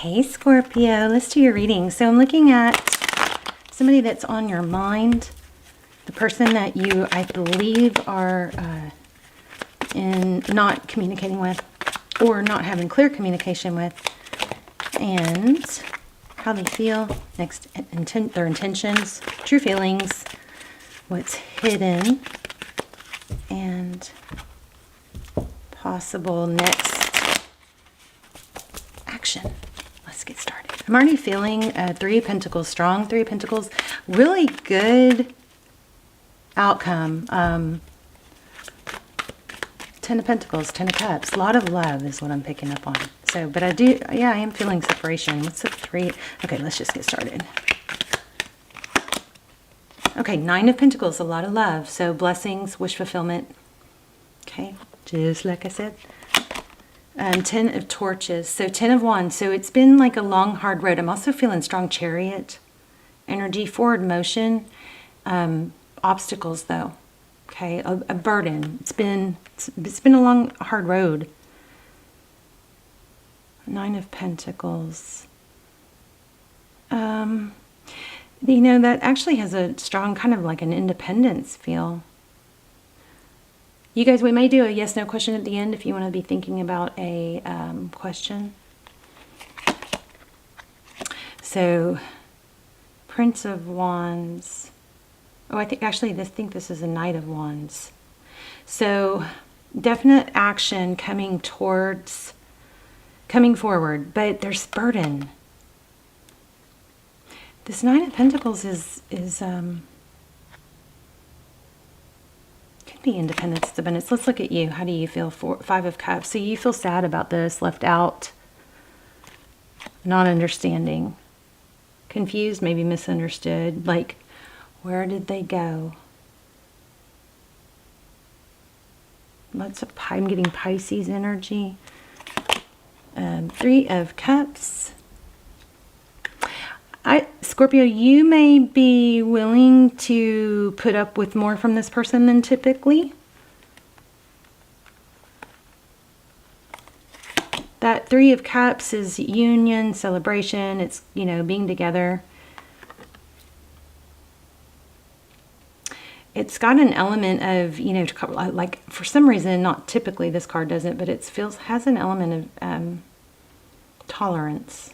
Hey Scorpio, let's do your reading. So I'm looking at somebody that's on your mind, the person that you, I believe, are not communicating with or not having clear communication with, and how they feel, next their intentions, true feelings, what's hidden, and possible next action. Let's get started. I'm already feeling Three of Pentacles, strong Three of Pentacles, really good outcome. Ten of Pentacles, Ten of Cups, a lot of love is what I'm picking up on. So, but I am feeling separation. What's the three? Okay, let's just get started. Okay, Nine of Pentacles, a lot of love. So blessings, wish fulfillment. Okay, just like I said. Ten of Torches, so Ten of Wands. So it's been like a long, hard road. I'm also feeling strong Chariot energy, forward motion. Obstacles though. Okay, a burden. It's been a long, hard road. Nine of Pentacles. You know, that actually has a strong kind of like an independence feel. You guys, we may do a yes/no question at the end if you want to be thinking about a question. So, Prince of Wands. Oh, I think this is a Knight of Wands. So, definite action coming forward, but there's burden. This Nine of Pentacles is could be independence, it's abundance. Let's look at you. How do you feel? Five of Cups. So you feel sad about this, left out, not understanding, confused, maybe misunderstood. Like, where did they go? I'm getting Pisces energy. Three of Cups. Scorpio, you may be willing to put up with more from this person than typically. That Three of Cups is union, celebration. It's, you know, being together. It's got an element of, you know, like for some reason, not typically this card doesn't, but it has an element of tolerance.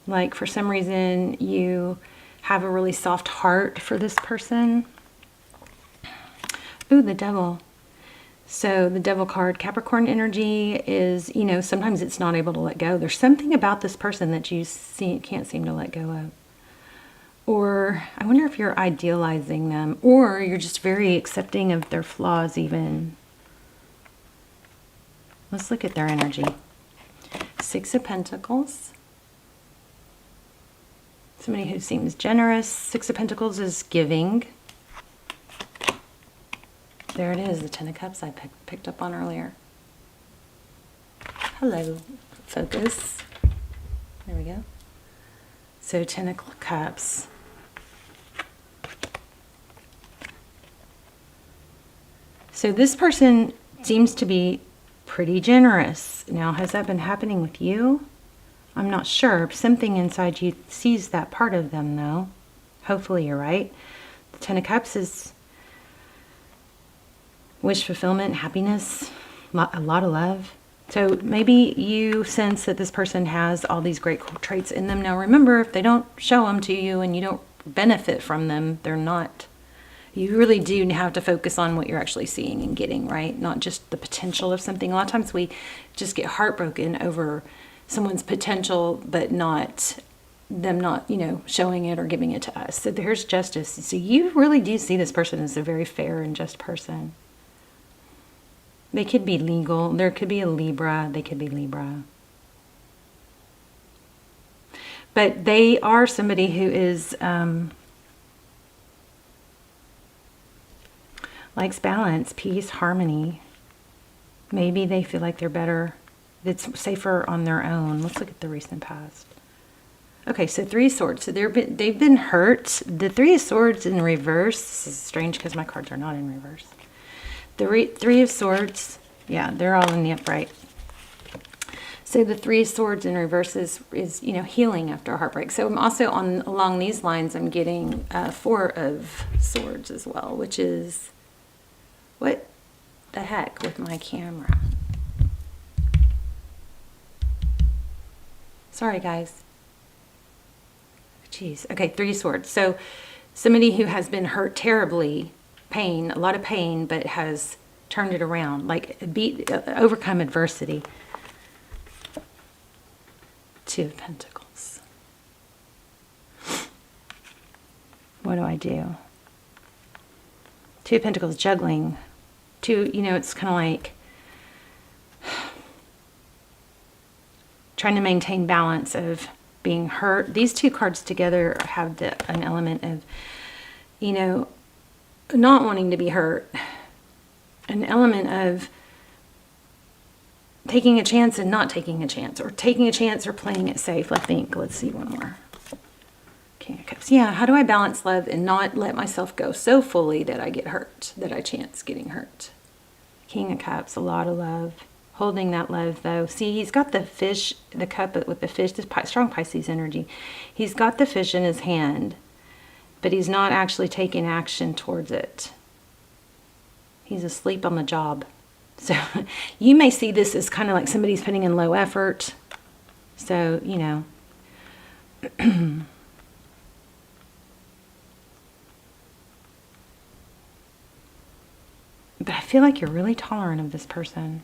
Like for some reason you have a really soft heart for this person. Ooh, the Devil. So the Devil card, Capricorn energy is, you know, sometimes it's not able to let go. There's something about this person that you can't seem to let go of. Or I wonder if you're idealizing them, or you're just very accepting of their flaws even. Let's look at their energy. Six of Pentacles. Somebody who seems generous. Six of Pentacles is giving. There it is, the Ten of Cups I picked up on earlier. Hello, focus. There we go. So Ten of Cups. So this person seems to be pretty generous. Now, has that been happening with you? I'm not sure. Something inside you sees that part of them, though. Hopefully you're right. The Ten of Cups is wish fulfillment, happiness, a lot of love. So maybe you sense that this person has all these great traits in them. Now remember, if they don't show them to you and you don't benefit from them, they're not. You really do have to focus on what you're actually seeing and getting, right? Not just the potential of something. A lot of times we just get heartbroken over someone's potential, but them not, you know, showing it or giving it to us. So there's justice. So you really do see this person as a very fair and just person. They could be legal. There could be a Libra. They could be Libra. But they are somebody who is likes balance, peace, harmony. Maybe they feel like they're better. It's safer on their own. Let's look at the recent past. Okay, so Three of Swords. So they've been hurt. The Three of Swords in reverse. This is strange because my cards are not in reverse. The Three of Swords. Yeah, they're all in the upright. So the Three of Swords in reverse is healing after a heartbreak. So I'm also along these lines, I'm getting Four of Swords as well, which is, what the heck with my camera? Sorry, guys. Jeez. Okay, Three of Swords. So somebody who has been hurt terribly, a lot of pain, but has turned it around, like overcome adversity. Two of Pentacles. What do I do? Two of Pentacles, juggling. It's kind of like trying to maintain balance of being hurt. These two cards together have an element of, not wanting to be hurt. An element of taking a chance and not taking a chance, or taking a chance or playing it safe. Let's see one more. King of Cups. Yeah, how do I balance love and not let myself go so fully that I get hurt, that I chance getting hurt? King of Cups, a lot of love. Holding that love though. See, he's got the fish, the cup with the fish, this strong Pisces energy. He's got the fish in his hand, but he's not actually taking action towards it. He's asleep on the job. So you may see this as kind of like somebody's putting in low effort. So, but I feel like you're really tolerant of this person.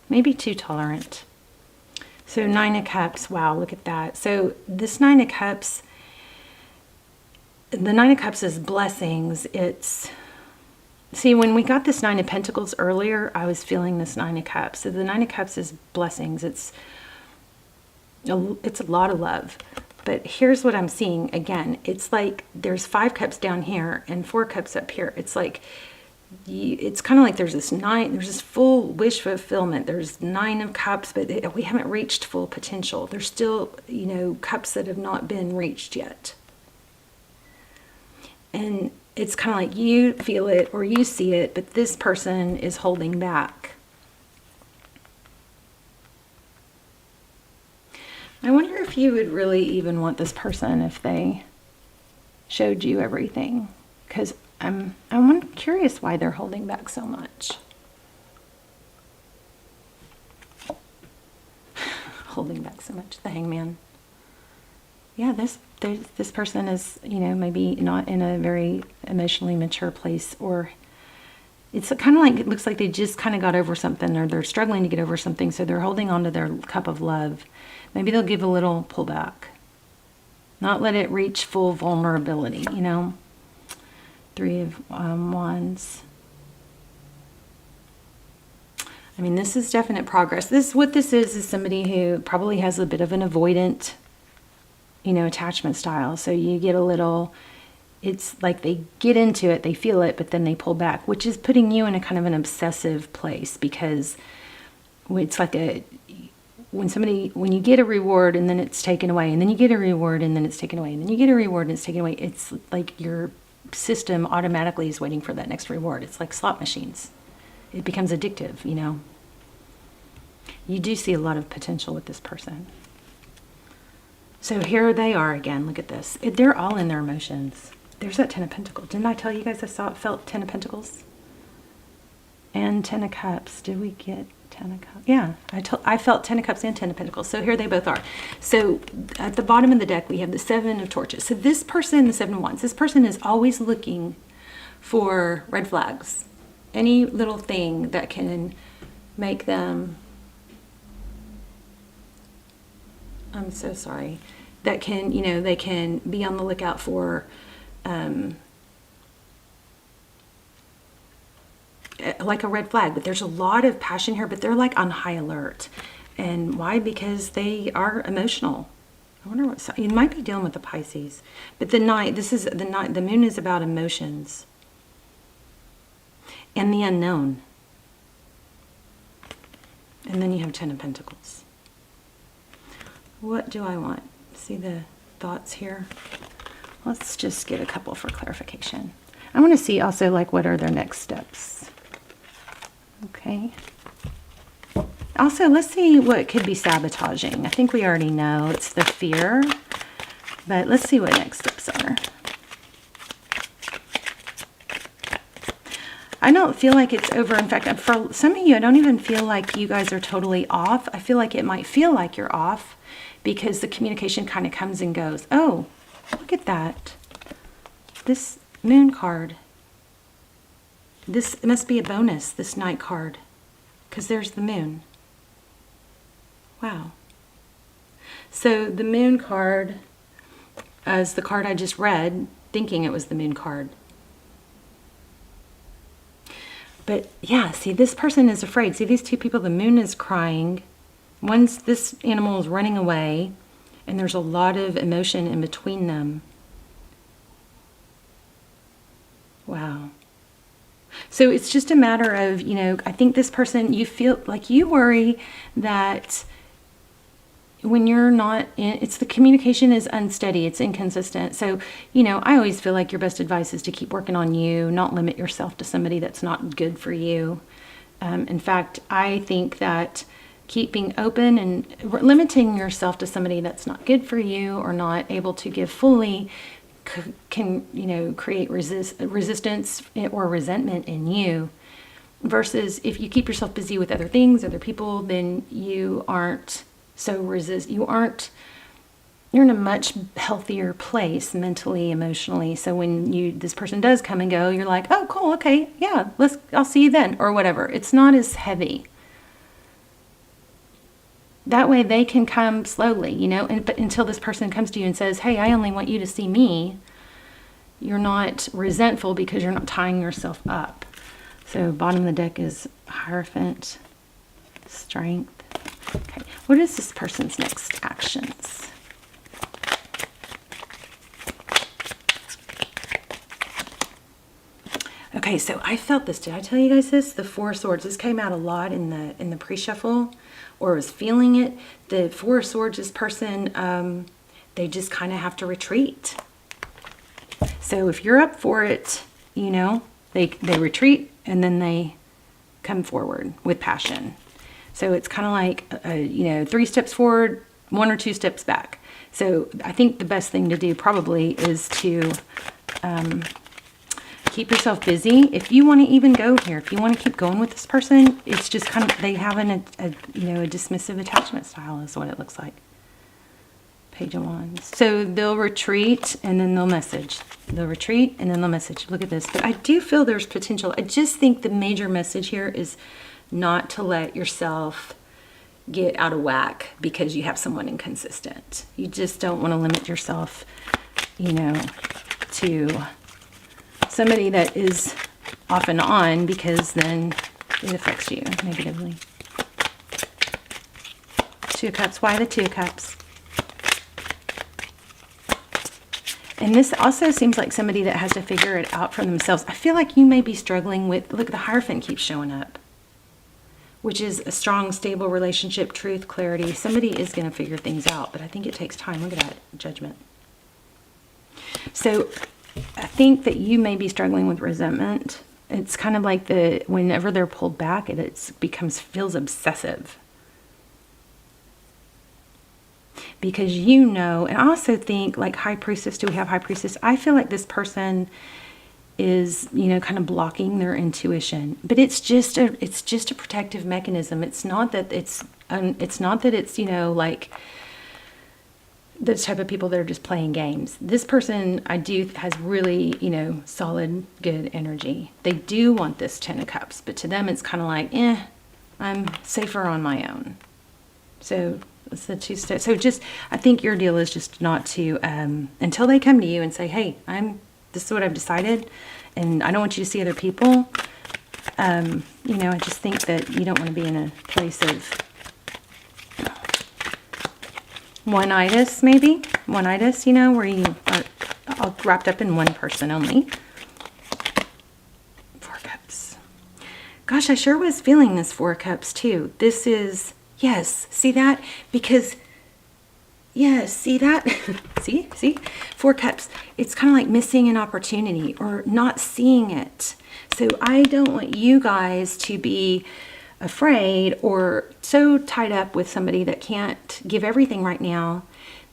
Maybe too tolerant. So Nine of Cups. Wow, look at that. So this Nine of Cups, the Nine of Cups is blessings. See, when we got this Nine of Pentacles earlier, I was feeling this Nine of Cups. So the Nine of Cups is blessings. It's a lot of love. But here's what I'm seeing. Again, it's like there's 5 cups down here and 4 cups up here. It's like, it's kind of like there's this full wish fulfillment. There's 9 of Cups, but we haven't reached full potential. There's still, cups that have not been reached yet. And it's kind of like you feel it or you see it, but this person is holding back. I wonder if you would really even want this person if they showed you everything. Because I'm curious why they're holding back so much. Holding back so much. The Hangman. Yeah, this person is, maybe not in a very emotionally mature place, or it's kind of like, it looks like they just kind of got over something, or they're struggling to get over something, so they're holding on to their cup of love. Maybe they'll give a little pullback. Not let it reach full vulnerability, Three of Wands. I mean, this is definite progress. What this is somebody who probably has a bit of an avoidant, attachment style. So you get a little, it's like they get into it, they feel it, but then they pull back, which is putting you in a kind of an obsessive place, because it's like when you get a reward and then it's taken away, and then you get a reward and then it's taken away, and then you get a reward and it's taken away. It's like your system automatically is waiting for that next reward. It's like slot machines. It becomes addictive, You do see a lot of potential with this person. So here they are again. Look at this. They're all in their emotions. There's that Ten of Pentacles. Didn't I tell you guys felt Ten of Pentacles? And Ten of Cups. Did we get Ten of Cups? Yeah, I felt Ten of Cups and Ten of Pentacles. So here they both are. So at the bottom of the deck, we have the Seven of Torches. So this person, the Seven of Wands, this person is always looking for red flags. Any little thing that can make them, I'm so sorry, that can, they can be on the lookout for, like a red flag. But there's a lot of passion here, but they're like on high alert. And why? Because they are emotional. I wonder what, you might be dealing with the Pisces. But the night, this is the night, the moon is about emotions and the unknown. And then you have Ten of Pentacles. What do I want? See the thoughts here? Let's just get a couple for clarification. I want to see also, like, what are their next steps? Okay. Also, let's see what could be sabotaging. I think we already know it's the fear, but let's see what next steps are. I don't feel like it's over. In fact, for some of you, I don't even feel like you guys are totally off. I feel like it might feel like you're off because the communication kind of comes and goes. Oh, look at that. This moon card. This must be a bonus, this Knight card, because there's the moon. Wow. So the moon card, as the card I just read, thinking it was the moon card. But yeah, see, this person is afraid. See, these two people, the moon is crying. This animal is running away, and there's a lot of emotion in between them. Wow. So it's just a matter of, I think this person, you feel like you worry that when you're not in, it's the communication is unsteady, it's inconsistent. So, I always feel like your best advice is to keep working on you, not limit yourself to somebody that's not good for you. In fact, I think that keeping open and limiting yourself to somebody that's not good for you or not able to give fully can, create resistance or resentment in you. Versus if you keep yourself busy with other things, other people, then you aren't you're in a much healthier place mentally, emotionally. So when this person does come and go, you're like, oh, cool, okay, yeah, I'll see you then, or whatever. It's not as heavy. That way they can come slowly, but until this person comes to you and says, hey, I only want you to see me, you're not resentful because you're not tying yourself up. So bottom of the deck is Hierophant, Strength. Okay, what is this person's next actions? Okay, so I felt this. Did I tell you guys this? The Four of Swords. This came out a lot in the pre-shuffle, or was feeling it. The Four of Swords, this person, they just kind of have to retreat. So if you're up for it, they retreat and then they come forward with passion. So it's kind of like, 3 steps forward, 1 or 2 steps back. So I think the best thing to do probably is to keep yourself busy. If you want to even go here, if you want to keep going with this person, it's just kind of, they have a dismissive attachment style is what it looks like. Page of Wands. So they'll retreat and then they'll message. They'll retreat and then they'll message. Look at this. But I do feel there's potential. I just think the major message here is not to let yourself get out of whack because you have someone inconsistent. You just don't want to limit yourself, to somebody that is off and on, because then it affects you negatively. 2 of Cups. Why the 2 of Cups? And this also seems like somebody that has to figure it out for themselves. I feel like you may be struggling with, look, the Hierophant keeps showing up, which is a strong, stable relationship, truth, clarity. Somebody is going to figure things out, but I think it takes time. Look at that, Judgment. So I think that you may be struggling with resentment. It's kind of like whenever they're pulled back, it feels obsessive. Because and I also think like High Priestess, do we have High Priestess? I feel like this person is, kind of blocking their intuition, but it's just a protective mechanism. It's not that it's like the type of people that are just playing games. This person has really, solid, good energy. They do want this 10 of Cups, but to them it's kind of like, I'm safer on my own. So it's the 2 steps. So I think your deal is just not to, until they come to you and say, hey, this is what I've decided, and I don't want you to see other people. I just think that you don't want to be in a place of one-itis, maybe. One-itis, where you are all wrapped up in one person only. 4 Cups. Gosh, I sure was feeling this 4 Cups too. This is, yes, see that? Because Yes, see that? see? Four Cups. It's kind of like missing an opportunity or not seeing it. So I don't want you guys to be afraid or so tied up with somebody that can't give everything right now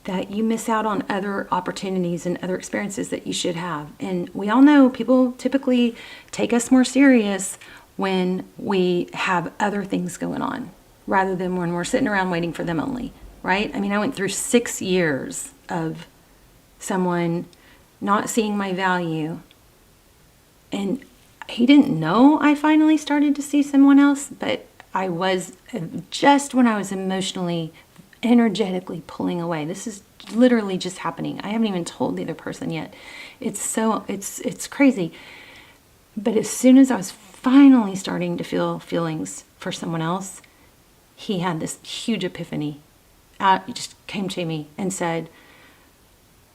that you miss out on other opportunities and other experiences that you should have. And we all know people typically take us more serious when we have other things going on rather than when we're sitting around waiting for them only, right? I mean, I went through 6 years of someone not seeing my value, and he didn't know I finally started to see someone else, but I was just when I was emotionally, energetically pulling away. This is literally just happening. I haven't even told the other person yet. It's crazy. But as soon as I was finally starting to feel feelings for someone else, he had this huge epiphany. He just came to me and said,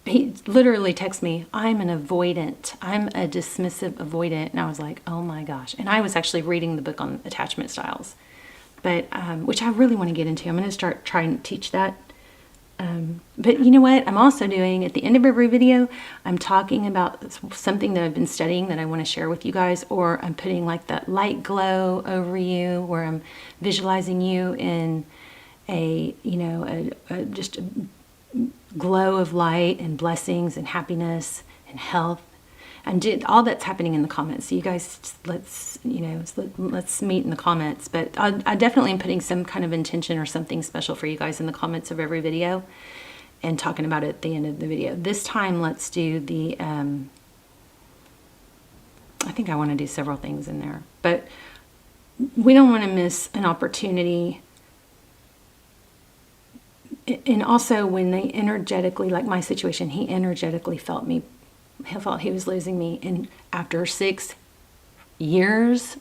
he literally texted me, I'm an avoidant. I'm a dismissive avoidant. And I was like, oh my gosh. And I was actually reading the book on attachment styles, but which I really want to get into. I'm going to start trying to teach that. But you know what? I'm also doing, at the end of every video, I'm talking about something that I've been studying that I want to share with you guys, or I'm putting like that light glow over you where I'm visualizing you in just a glow of light and blessings and happiness and health, and all that's happening in the comments. So you guys, let's meet in the comments. But I definitely am putting some kind of intention or something special for you guys in the comments of every video, and talking about it at the end of the video. This time, let's do the. I think I want to do several things in there, but we don't want to miss an opportunity. And also when they energetically, like my situation, he energetically felt me. He felt he was losing me. And after 6 years,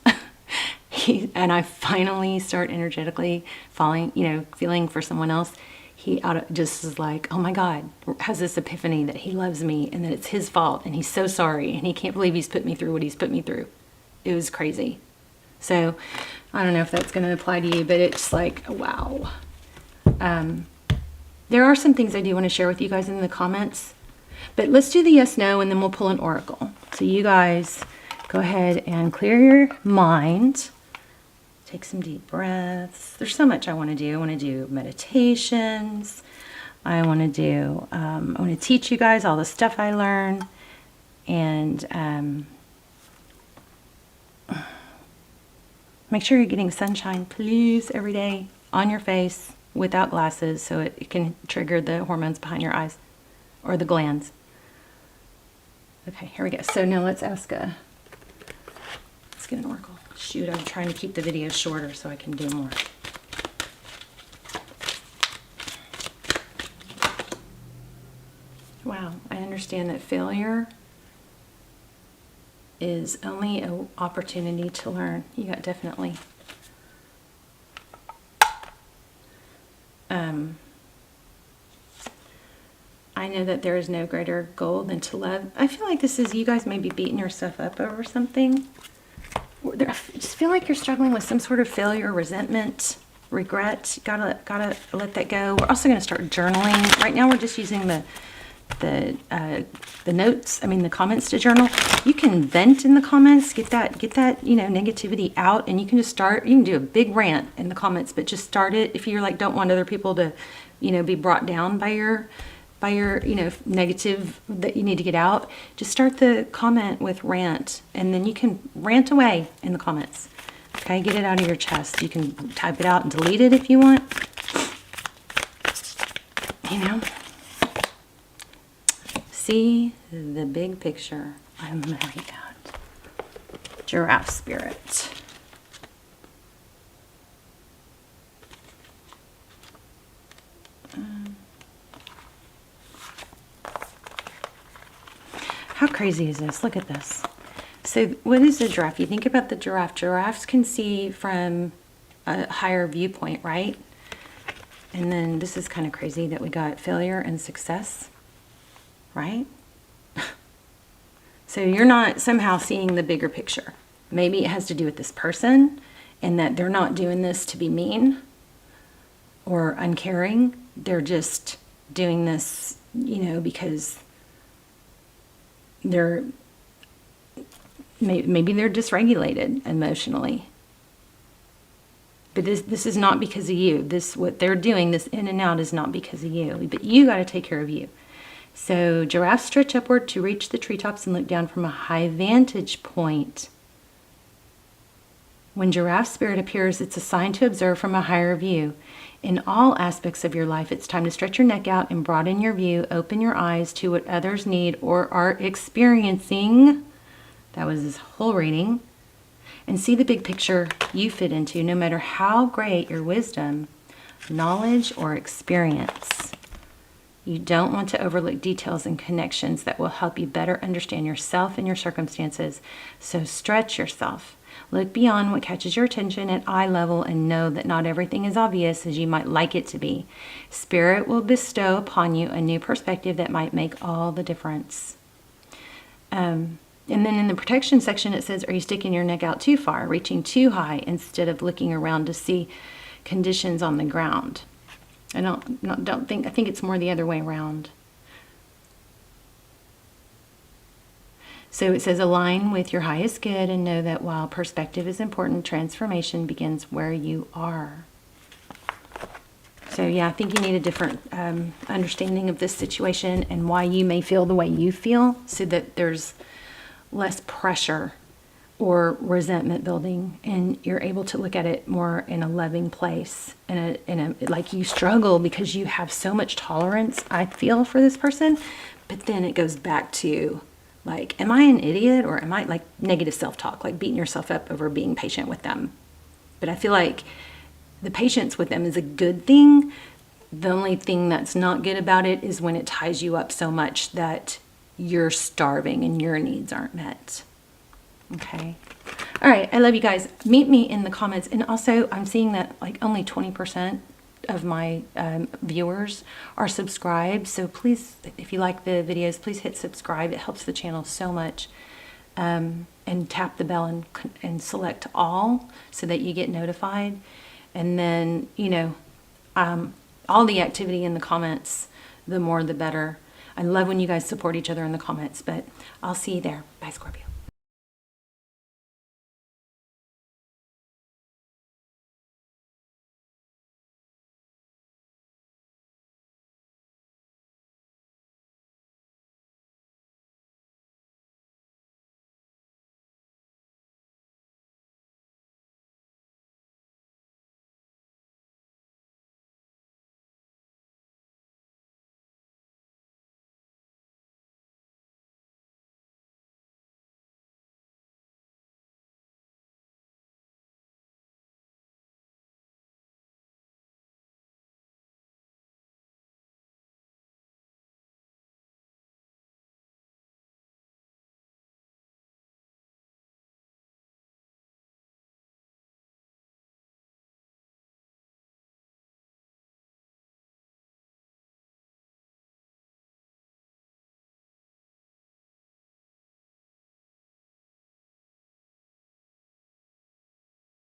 and I finally start energetically feeling for someone else, he just is like, oh my God, has this epiphany that he loves me and that it's his fault and he's so sorry and he can't believe he's put me through what he's put me through. It was crazy. So I don't know if that's going to apply to you, but it's like, wow. There are some things I do want to share with you guys in the comments, but let's do the yes, no, and then we'll pull an oracle. So you guys go ahead and clear your mind. Take some deep breaths. There's so much I want to do. I want to do meditations. I want to teach you guys all the stuff I learn. And make sure you're getting sunshine, please, every day on your face, without glasses, so it can trigger the hormones behind your eyes or the glands. Okay, here we go. So now let's get an oracle. Shoot, I'm trying to keep the video shorter so I can do more. Wow, I understand that failure is only an opportunity to learn. You got definitely. I know that there is no greater goal than to love. I feel like this is you guys may be beating yourself up over something. I just feel like you're struggling with some sort of failure, resentment, regret. Gotta let that go. We're also going to start journaling. Right now we're just using the notes, the comments to journal. You can vent in the comments, get that negativity out, and you can just start. You can do a big rant in the comments, but just start it. If you're like, don't want other people to, be brought down by your negative that you need to get out, just start the comment with rant, and then you can rant away in the comments. Okay, get it out of your chest. You can type it out and delete it if you want. See the big picture. I'm very bad. Giraffe spirit. How crazy is this? Look at this. So what is a giraffe? You think about the giraffe. Giraffes can see from a higher viewpoint, right? And then this is kind of crazy that we got failure and success, right? So you're not somehow seeing the bigger picture. Maybe it has to do with this person and that they're not doing this to be mean or uncaring. They're just doing this, because maybe they're dysregulated emotionally. But this is not because of you. What they're doing, this in and out, is not because of you. But you got to take care of you. So giraffes stretch upward to reach the treetops and look down from a high vantage point. When giraffe spirit appears, it's a sign to observe from a higher view. In all aspects of your life, it's time to stretch your neck out and broaden your view, open your eyes to what others need or are experiencing. That was his whole reading. And see the big picture you fit into, no matter how great your wisdom, knowledge, or experience. You don't want to overlook details and connections that will help you better understand yourself and your circumstances. So stretch yourself. Look beyond what catches your attention at eye level and know that not everything is obvious as you might like it to be. Spirit will bestow upon you a new perspective that might make all the difference. And then in the protection section, it says, are you sticking your neck out too far, reaching too high instead of looking around to see conditions on the ground? I think it's more the other way around. So it says, align with your highest good and know that while perspective is important, transformation begins where you are. So yeah, I think you need a different understanding of this situation and why you may feel the way you feel, so that there's less pressure or resentment building, and you're able to look at it more in a loving place, like you struggle because you have so much tolerance, I feel, for this person. But then it goes back to, like, am I an idiot, or am I, like, negative self-talk, like beating yourself up over being patient with them? But I feel like the patience with them is a good thing. The only thing that's not good about it is when it ties you up so much that you're starving and your needs aren't met. Okay. All right. I love you guys. Meet me in the comments. And also, I'm seeing that like only 20% of my viewers are subscribed. So please, if you like the videos, please hit subscribe. It helps the channel so much. And tap the bell and select all so that you get notified. And then, all the activity in the comments, the more the better. I love when you guys support each other in the comments, but I'll see you there. Bye, Scorpio.